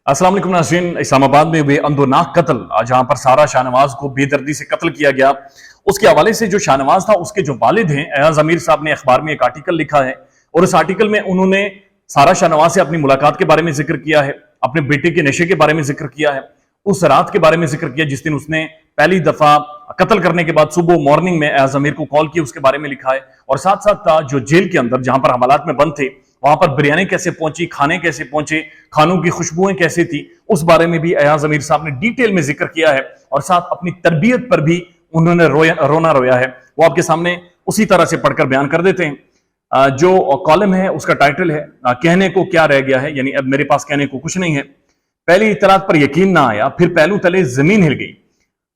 अस्सलाम वालेकुम नाज़रीन। इस्लामाबाद में हुए अंदोनाक कत्ल, जहां पर सारा शाहनवाज को बेदर्दी से कत्ल किया गया, उसके हवाले से जो शाहनवाज था उसके जो वालिद हैं एयाज अमीर साहब ने अखबार में एक आर्टिकल लिखा है और उस आर्टिकल में उन्होंने सारा शाहनवाज से अपनी मुलाकात के बारे में जिक्र किया है, अपने बेटे के नशे के बारे में जिक्र किया है, उस रात के बारे में जिक्र किया जिस दिन उसने पहली दफा कत्ल करने के बाद सुबह मॉर्निंग में एयाज अमीर को कॉल किया, उसके बारे में लिखा है। और साथ साथ जो जेल के अंदर जहां पर हवालात में बंद थे वहां पर बिरयानी कैसे पहुंची, खाने कैसे पहुंचे, खानों की खुशबुएं कैसी थी, उस बारे में भी एयाज अमीर साहब ने डिटेल में जिक्र किया है। और साथ अपनी तरबियत पर भी उन्होंने रोना रोया है, वो आपके सामने उसी तरह से पढ़कर बयान कर देते हैं। जो कॉलम है उसका टाइटल है कहने को क्या रह गया है, यानी अब मेरे पास कहने को कुछ नहीं है। पहली इतलात पर यकीन ना आया, फिर पहलू तले जमीन हिल गई।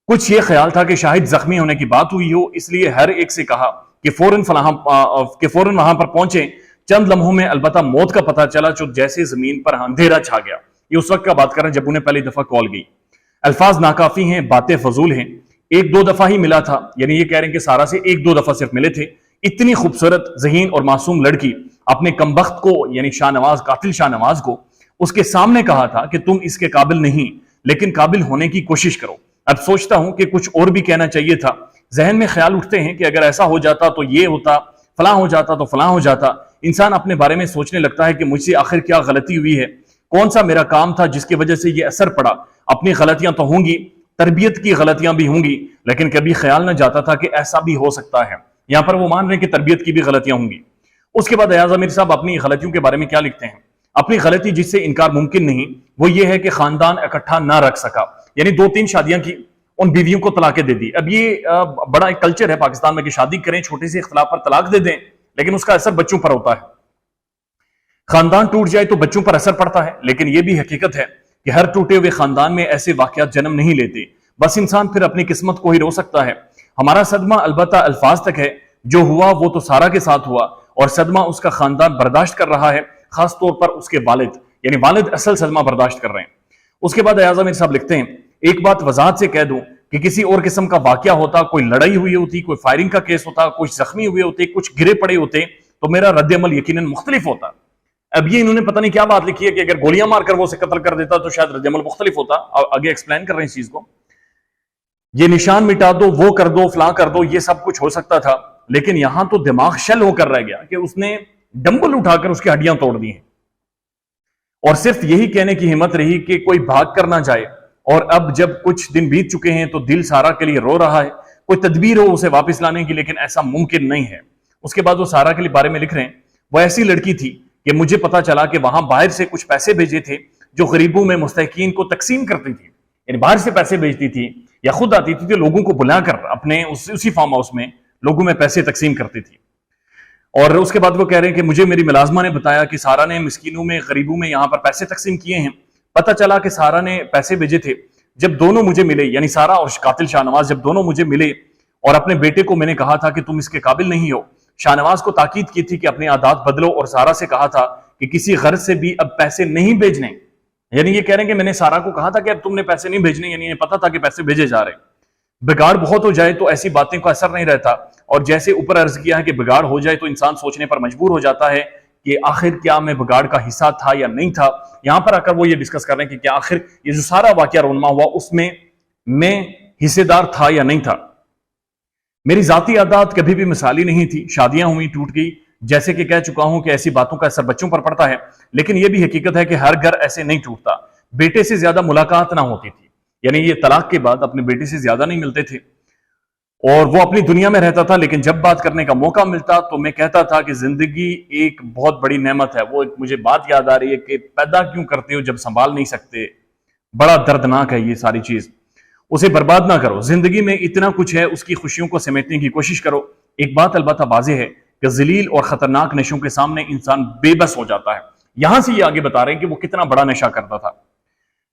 कुछ ये ख्याल था कि शायद जख्मी होने की बात हुई हो, इसलिए हर एक से कहा कि फौरन वहां पर पहुंचे। चंद लम्हों में अलबत्ता मौत का पता चला, जो जैसे जमीन पर अंधेरा छा गया। ये उस वक्त का बात कर रहे हैं जब उन्हें पहली दफा कॉल गई। अल्फाज नाकाफी हैं, बातें फजूल हैं। एक दो दफा ही मिला था, यानी ये कह रहे हैं कि सारा से एक दो दफा सिर्फ मिले थे। इतनी खूबसूरत, ज़हीन और मासूम लड़की अपने कमबख्त को, यानी शाहनवाज, कातिल शाहनवाज को उसके सामने कहा था कि तुम इसके काबिल नहीं, लेकिन काबिल होने की कोशिश करो। अब सोचता हूं कि कुछ और भी कहना चाहिए था। जहन में ख्याल उठते हैं कि अगर ऐसा हो जाता तो ये होता, फलां हो जाता तो फलां हो जाता। इंसान अपने बारे में सोचने लगता है कि मुझसे आखिर क्या गलती हुई है, कौन सा मेरा काम था जिसकी वजह से ये असर पड़ा। अपनी गलतियां तो होंगी, तरबियत की गलतियां भी होंगी, लेकिन कभी ख्याल न जाता था कि ऐसा भी हो सकता है। यहां पर वो मान रहे हैं कि तरबियत की भी गलतियां होंगी। उसके बाद एयाज अमीर साहब अपनी गलतियों के बारे में क्या लिखते हैं। अपनी गलती जिससे इनकार मुमकिन नहीं, वो ये है कि खानदान इकट्ठा ना रख सका, यानी 2-3 शादियां की, उन बीवियों को तलाकें दे दी। अब ये बड़ा एक कल्चर है पाकिस्तान में कि शादी करें, छोटे से इख्तिलाफ पर तलाक दे दें, लेकिन उसका असर बच्चों पर होता है। खानदान टूट जाए तो बच्चों पर असर पड़ता है, लेकिन यह भी हकीकत है कि हर टूटे हुए खानदान में ऐसे वाकयात जन्म नहीं लेते। बस इंसान फिर अपनी किस्मत को ही रो सकता है। हमारा सदमा अलबत्ता अल्फाज तक है, जो हुआ वो तो सारा के साथ हुआ, और सदमा उसका खानदान बर्दाश्त कर रहा है, खासतौर पर उसके वालिद, यानी वालिद असल सदमा बर्दाश्त कर रहे हैं। उसके बाद एयाज अमीर साहब लिखते हैं, एक बात वजाहत से कह दूं कि किसी और किस्म का वाकया होता, कोई लड़ाई हुई होती, कोई फायरिंग का केस होता, कुछ जख्मी हुए होते, कुछ गिरे पड़े होते, तो मेरा रद्द-ए-अमल यकीनन मुख्तलिफ होता। अब ये इन्होंने पता नहीं क्या बात लिखी है कि अगर गोलियां मारकर वो उसे कत्ल कर देता तो शायद रद्द-ए-अमल मुख्तलिफ होता। आगे एक्सप्लेन कर रहे हैं इस चीज को। ये निशान मिटा दो, वो कर दो, फलां कर दो, ये सब कुछ हो सकता था, लेकिन यहां तो दिमाग शल होकर रह गया कि उसने डंबल उठाकर उसकी हड्डियां तोड़ दी हैं, और सिर्फ यही कहने की हिम्मत रही कि कोई भाग कर ना जाए। और अब जब कुछ दिन बीत चुके हैं तो दिल सारा के लिए रो रहा है, कोई तदबीर हो उसे वापस लाने की, लेकिन ऐसा मुमकिन नहीं है। उसके बाद वो सारा के लिए बारे में लिख रहे हैं, वो ऐसी लड़की थी कि मुझे पता चला कि वहां बाहर से कुछ पैसे भेजे थे जो गरीबों में मुस्तहिकीन को तकसीम करती थी, यानी बाहर से पैसे भेजती थी या खुद आती थी तो लोगों को बुलाकर अपने उसी फार्म हाउस में लोगों में पैसे तकसीम करती थी। और उसके बाद वो कह रहे हैं कि मुझे मेरी मुलाजमा ने बताया कि सारा ने मिस्कीनों में, गरीबों में यहां पर पैसे तकसीम किए हैं। पता चला कि सारा ने पैसे भेजे थे। जब दोनों मुझे मिले, यानी सारा और कातिल शाहनवाज, जब दोनों मुझे मिले और अपने बेटे को मैंने कहा था कि तुम इसके काबिल नहीं हो, शाहनवाज को ताकीद की थी कि अपनी आदत बदलो, और सारा से कहा था कि किसी गर्ज से भी अब पैसे नहीं भेजने। यानी ये कह रहे हैं कि मैंने सारा को कहा था कि अब तुमने पैसे नहीं भेजने, यानी इन्हें पता था कि पैसे भेजे जा रहे। बिगाड़ बहुत हो जाए तो ऐसी बातें का असर नहीं रहता, और जैसे ऊपर अर्ज किया है कि बिगाड़ हो जाए तो इंसान सोचने पर मजबूर हो जाता है कि आखिर क्या मैं बिगाड़ का हिस्सा था या नहीं था। यहां पर आकर वो ये डिस्कस कर रहे हैं कि क्या आखिर ये जो सारा वाकया रोनमा हुआ उसमें मैं हिस्सेदार था या नहीं था। मेरी जाती आदत कभी भी मिसाली नहीं थी, शादियां हुई, टूट गई। जैसे कि कह चुका हूं कि ऐसी बातों का असर बच्चों पर पड़ता है, लेकिन यह भी हकीकत है कि हर घर ऐसे नहीं टूटता। बेटे से ज्यादा मुलाकात ना होती थी, यानी ये तलाक के बाद अपने बेटे से ज्यादा नहीं मिलते थे, और वो अपनी दुनिया में रहता था, लेकिन जब बात करने का मौका मिलता तो मैं कहता था कि जिंदगी एक बहुत बड़ी नेमत है। वो मुझे बात याद आ रही है कि पैदा क्यों करते हो जब संभाल नहीं सकते। बड़ा दर्दनाक है ये सारी चीज। उसे बर्बाद ना करो, जिंदगी में इतना कुछ है, उसकी खुशियों को समेटने की कोशिश करो। एक बात अलबत्ता वाज़ेह है कि जलील और खतरनाक नशों के सामने इंसान बेबस हो जाता है। यहां से ये आगे बता रहे हैं कि वो कितना बड़ा नशा करता था।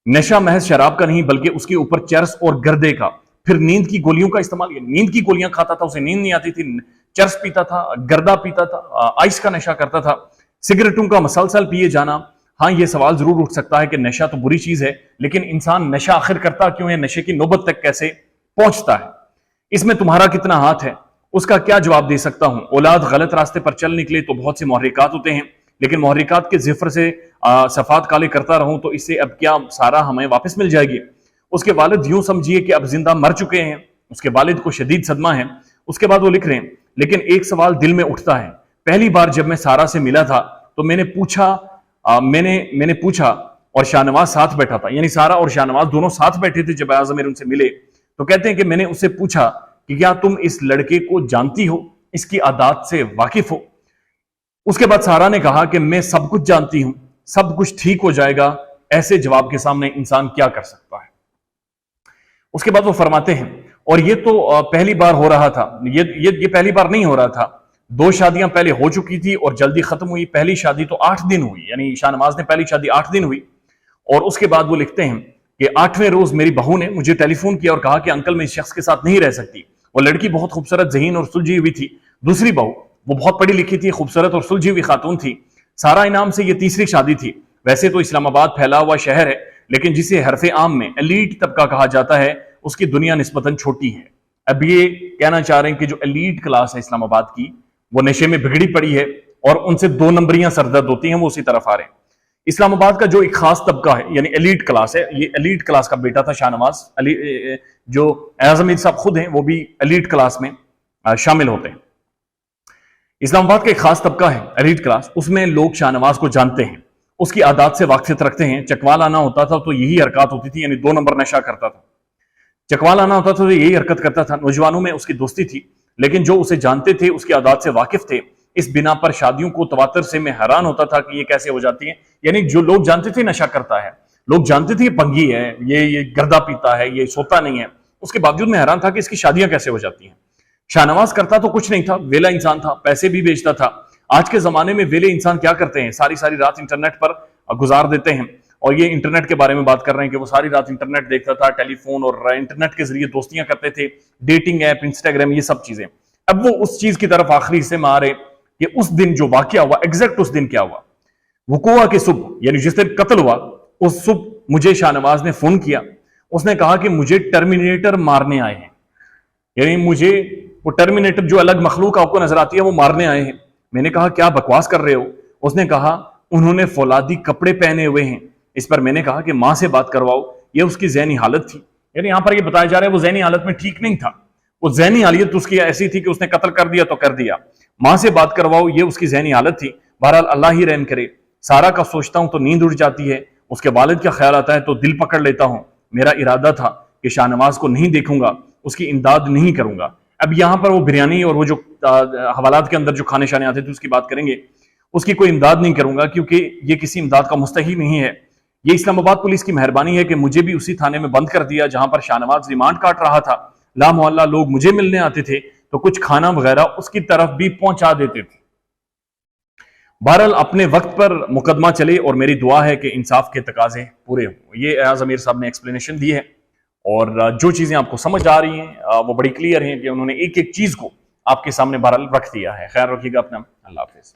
नशा महज शराब का नहीं, बल्कि उसके ऊपर चरस और गर्दे का, फिर नींद की गोलियों का इस्तेमाल। नींद की गोलियां खाता था, उसे नींद नहीं आती थी, चरस पीता था, गर्दा पीता था, आइस का नशा करता था, सिगरेटों का मसलसल पिए जाना। हाँ, ये सवाल जरूर उठ सकता है कि नशा तो बुरी चीज है, लेकिन इंसान नशा आखिर करता क्यों है, नशे की नौबत तक कैसे पहुंचता है, इसमें तुम्हारा कितना हाथ है, उसका क्या जवाब दे सकता हूं। औलाद गलत रास्ते पर चल निकले तो बहुत से मुहर्रिकात होते हैं, لیکن محرکات کے زفر سے صفات کالے کرتا رہوں تو اس سے اب کیا سارا ہمیں واپس مل جائے گی؟ اس کے والد یوں سمجھیے کہ اب زندہ مر چکے ہیں، اس کے والد کو شدید صدمہ ہے۔ اس کے بعد وہ لکھ رہے ہیں، لیکن ایک سوال دل میں اٹھتا ہے، پہلی بار جب میں سارا سے ملا تھا تو میں نے پوچھا اور شاہ نواز ساتھ بیٹھا تھا، یعنی سارا اور شاہ نواز دونوں ساتھ بیٹھے تھے جب ایاز امیر ان سے ملے، تو کہتے ہیں کہ میں نے اس سے پوچھا کہ کیا تم اس لڑکے کو جانتی ہو، اس کی عادات سے واقف ہو؟ اس کے بعد سارا نے کہا کہ میں سب کچھ جانتی ہوں، سب کچھ ٹھیک ہو جائے گا۔ ایسے جواب کے سامنے انسان کیا کر سکتا ہے؟ اس کے بعد وہ فرماتے ہیں، اور یہ تو پہلی بار ہو رہا تھا، یہ پہلی بار نہیں ہو رہا تھا، 2 شادیاں پہلے ہو چکی تھی اور جلدی ختم ہوئی، پہلی شادی تو 8 دن ہوئی، یعنی شاہ نواز نے پہلی شادی 8 دن ہوئی۔ اور اس کے بعد وہ لکھتے ہیں کہ 8ویں روز میری بہو نے مجھے ٹیلی فون کیا اور کہا کہ انکل میں اس شخص کے ساتھ نہیں رہ سکتی۔ وہ لڑکی بہت خوبصورت، ذہین اور سلجھی ہوئی تھی۔ دوسری بہو وہ بہت پڑھی لکھی تھی، خوبصورت اور سلجھی ہوئی خاتون تھی۔ سارا انعام سے یہ تیسری شادی تھی۔ ویسے تو اسلام آباد پھیلا ہوا شہر ہے، لیکن جسے حرف عام میں ایلیٹ طبقہ کہا جاتا ہے اس کی دنیا نسبتاً چھوٹی ہے۔ اب یہ کہنا چاہ رہے ہیں کہ جو ایلیٹ کلاس ہے اسلام آباد کی وہ نشے میں بگڑی پڑی ہے اور ان سے 2 نمبریاں سردرد ہوتی ہیں، وہ اسی طرف آ رہے ہیں۔ اسلام آباد کا جو ایک خاص طبقہ ہے یعنی ایلیٹ کلاس ہے، یہ ایلیٹ کلاس کا بیٹا تھا شاہ نواز، جو ایاز امیر صاحب خود ہیں وہ بھی ایلیٹ کلاس میں شامل ہوتے ہیں۔ اسلام آباد کا ایک خاص طبقہ ہے ایلیٹ کلاس، اس میں لوگ شاہ نواز کو جانتے ہیں، اس کی عادات سے واقفیت رکھتے ہیں۔ چکوال آنا ہوتا تھا تو یہی حرکات ہوتی تھی، یعنی 2 نمبر نشہ کرتا تھا۔ چکوال آنا ہوتا تھا تو یہی حرکت کرتا تھا۔ نوجوانوں میں اس کی دوستی تھی، لیکن جو اسے جانتے تھے اس کی عادات سے واقف تھے۔ اس بنا پر شادیوں کو تواتر سے میں حیران ہوتا تھا کہ یہ کیسے ہو جاتی ہیں، یعنی جو لوگ جانتے تھے نشہ کرتا ہے، لوگ جانتے تھے یہ پنگی ہے، یہ گردہ پیتا ہے، یہ سوتا نہیں ہے، اس کے باوجود میں حیران تھا کہ اس کی شادیاں کیسے ہو جاتی ہیں۔ شاہ نواز کرتا تو کچھ نہیں تھا، ویلا انسان تھا، پیسے بھی بیچتا تھا۔ آج کے زمانے میں ویلے انسان کیا کرتے ہیں؟ ساری رات انٹرنیٹ پر گزار دیتے ہیں، اور یہ انٹرنیٹ کے بارے میں بات کر رہے ہیں کہ وہ ساری رات انٹرنیٹ دیکھتا تھا، ٹیلی فون اور انٹرنیٹ کے ذریعے دوستیاں کرتے تھے، ڈیٹنگ ایپ، انسٹاگرام، یہ سب چیزیں۔ اب وہ اس چیز کی طرف آخری حصے میں آ رہے کہ اس دن جو واقعہ ہوا، ایگزیکٹ اس دن کیا ہوا؟ وقوع کے صبح، یعنی جس دن قتل ہوا اس صبح مجھے شاہ نواز نے فون کیا۔ اس نے کہا کہ مجھے ٹرمینیٹر مارنے آئے ہیں، یعنی مجھے وہ ٹرمینیٹر جو الگ مخلوق آپ کو نظر آتی ہے وہ مارنے آئے ہیں۔ میں نے کہا کیا بکواس کر رہے ہو؟ اس نے کہا انہوں نے فولادی کپڑے پہنے ہوئے ہیں۔ اس پر میں نے کہا کہ ماں سے بات کرواؤ، یہ اس کی ذہنی حالت تھی، یعنی یہاں پر یہ بتایا جا رہا ہے وہ ذہنی حالت میں ٹھیک نہیں تھا، وہ ذہنی حالت اس کی ایسی تھی کہ اس نے قتل کر دیا تو کر دیا۔ ماں سے بات کرواؤ، یہ اس کی ذہنی حالت تھی۔ بہرحال اللہ ہی رحم کرے۔ سارا کا سوچتا ہوں تو نیند اڑ جاتی ہے، اس کے والد کا خیال آتا ہے تو دل پکڑ لیتا ہوں۔ میرا ارادہ تھا کہ شاہ نواز کو نہیں دیکھوں گا، اس کی امداد نہیں کروں گا۔ اب یہاں پر وہ بریانی اور وہ جو حوالات کے اندر جو کھانے شانے آتے تھے اس کی بات کریں گے، اس کی کوئی امداد نہیں کروں گا کیونکہ یہ کسی امداد کا مستحق نہیں ہے۔ یہ اسلام آباد پولیس کی مہربانی ہے کہ مجھے بھی اسی تھانے میں بند کر دیا جہاں پر شاہ نواز ریمانڈ کاٹ رہا تھا۔ لا محلہ لوگ مجھے ملنے آتے تھے تو کچھ کھانا وغیرہ اس کی طرف بھی پہنچا دیتے تھے۔ بہرحال اپنے وقت پر مقدمہ چلے اور میری دعا ہے کہ انصاف کے تقاضے پورے ہوں۔ یہ ایاز امیر صاحب نے ایکسپلینیشن دی ہے، اور جو چیزیں آپ کو سمجھ آ رہی ہیں وہ بڑی کلیئر ہیں کہ انہوں نے ایک ایک چیز کو آپ کے سامنے بہرحال رکھ دیا ہے۔ خیال رکھیے گا اپنا، اللہ حافظ۔